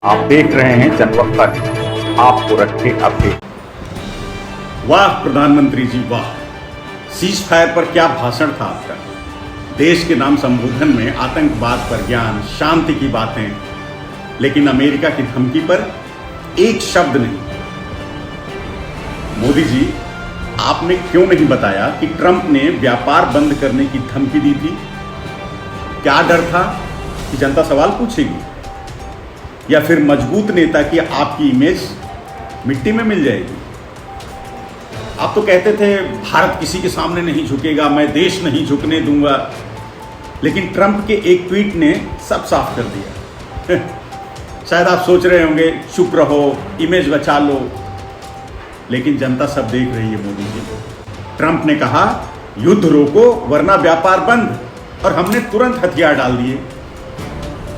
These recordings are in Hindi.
आप देख रहे हैं जनवक्ता न्यूज, आपको रखे अपडेट। वाह प्रधानमंत्री जी वाह, सीज फायर पर क्या भाषण था आपका। देश के नाम संबोधन में आतंकवाद पर ज्ञान, शांति की बातें, लेकिन अमेरिका की धमकी पर एक शब्द नहीं। मोदी जी, आपने क्यों नहीं बताया कि ट्रंप ने व्यापार बंद करने की धमकी दी थी? क्या डर था कि जनता सवाल पूछेगी, या फिर मजबूत नेता की आपकी इमेज मिट्टी में मिल जाएगी? आप तो कहते थे भारत किसी के सामने नहीं झुकेगा, मैं देश नहीं झुकने दूंगा, लेकिन ट्रंप के एक ट्वीट ने सब साफ कर दिया। शायद आप सोच रहे होंगे चुप रहो, इमेज बचा लो, लेकिन जनता सब देख रही है मोदी जी। ट्रंप ने कहा युद्ध रोको वरना व्यापार बंद, और हमने तुरंत हथियार डाल दिए।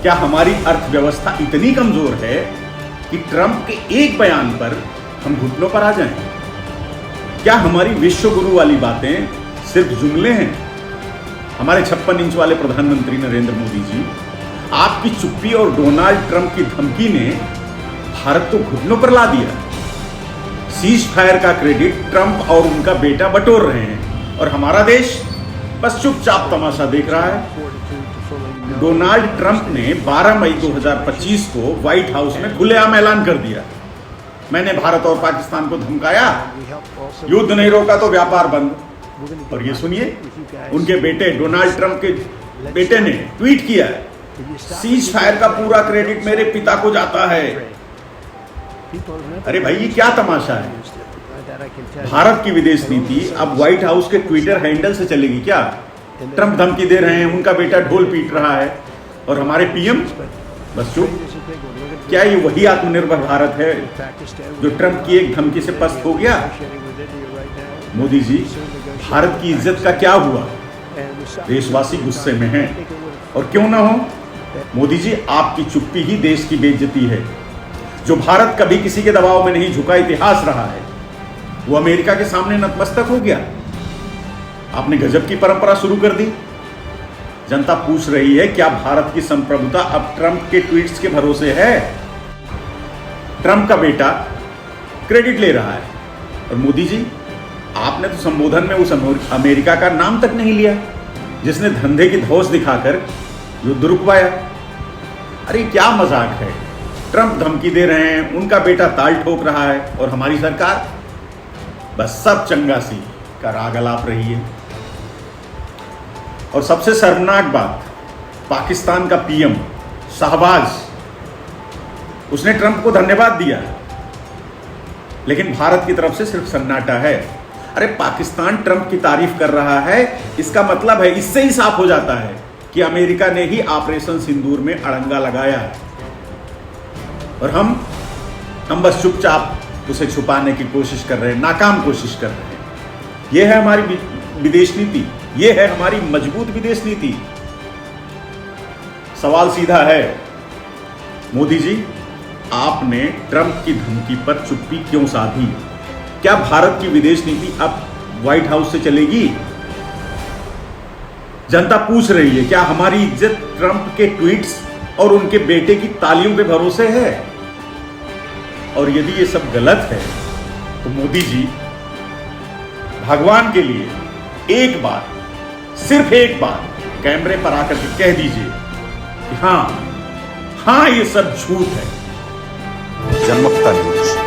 क्या हमारी अर्थव्यवस्था इतनी कमजोर है कि ट्रंप के एक बयान पर हम घुटनों पर आ जाएं? क्या हमारी विश्व गुरु वाली बातें सिर्फ जुमले हैं? हमारे 56 इंच वाले प्रधानमंत्री नरेंद्र मोदी जी, आपकी चुप्पी और डोनाल्ड ट्रंप की धमकी ने भारत को घुटनों पर ला दिया। सीज फायर का क्रेडिट ट्रंप और उनका बेटा बटोर रहे हैं, और हमारा देश बस चुपचाप तमाशा देख रहा है। डोनाल्ड ट्रंप ने 12 मई 2025 को व्हाइट हाउस में खुलेआम ऐलान कर दिया, मैंने भारत और पाकिस्तान को धमकाया, युद्ध नहीं रोका तो व्यापार बंद। और ये सुनिए, उनके बेटे डोनाल्ड ट्रंप के बेटे ने ट्वीट किया, सीज फायर का पूरा क्रेडिट मेरे पिता को जाता है। अरे भाई, ये क्या तमाशा है? भारत की विदेश नीति अब व्हाइट हाउस के ट्विटर हैंडल से चलेगी क्या? ट्रंप धमकी दे रहे हैं, उनका बेटा ढोल पीट रहा है, और हमारे पीएम बस चुप। क्या ये वही आत्मनिर्भर भारत है जो ट्रंप की एक धमकी से पस्त हो गया? मोदी जी, भारत की इज्जत का क्या हुआ? देशवासी गुस्से में हैं, और क्यों ना हो। मोदी जी, आपकी चुप्पी ही देश की बेइज्जती है। जो भारत कभी किसी के दबाव में नहीं झुका इतिहास रहा है, वो अमेरिका के सामने नतमस्तक हो गया। आपने गजब की परंपरा शुरू कर दी। जनता पूछ रही है, क्या भारत की संप्रभुता अब ट्रंप के ट्वीट्स के भरोसे है? ट्रंप का बेटा क्रेडिट ले रहा है, और मोदी जी, आपने तो संबोधन में उस अमेरिका का नाम तक नहीं लिया जिसने धंधे की धौंस दिखाकर युद्ध रुकवाया। अरे क्या मजाक है? ट्रंप धमकी दे रहे हैं, उनका बेटा ताल ठोक रहा है, और हमारी सरकार बस सब चंगासी का राग अलाप रही है। और सबसे शर्मनाक बात, पाकिस्तान का पीएम शहबाज, उसने ट्रंप को धन्यवाद दिया, लेकिन भारत की तरफ से सिर्फ सन्नाटा है। अरे पाकिस्तान ट्रंप की तारीफ कर रहा है, इसका मतलब है, इससे ही साफ हो जाता है कि अमेरिका ने ही ऑपरेशन सिंदूर में अड़ंगा लगाया है, और हम बस चुपचाप उसे छुपाने की कोशिश कर रहे हैं, नाकाम कोशिश कर रहे हैं। यह है हमारी विदेश नीति, यह है हमारी मजबूत विदेश नीति। सवाल सीधा है, मोदी जी, आपने ट्रंप की धमकी पर चुप्पी क्यों साधी? क्या भारत की विदेश नीति अब व्हाइट हाउस से चलेगी? जनता पूछ रही है, क्या हमारी इज्जत ट्रंप के ट्वीट्स और उनके बेटे की तालियों पे भरोसे है? और यदि ये सब गलत है, तो मोदी जी, भगवान के लिए एक बार, सिर्फ एक बार कैमरे पर आकर के कह दीजिए कि हाँ, ये सब झूठ है। जनवक्ता न्यूज।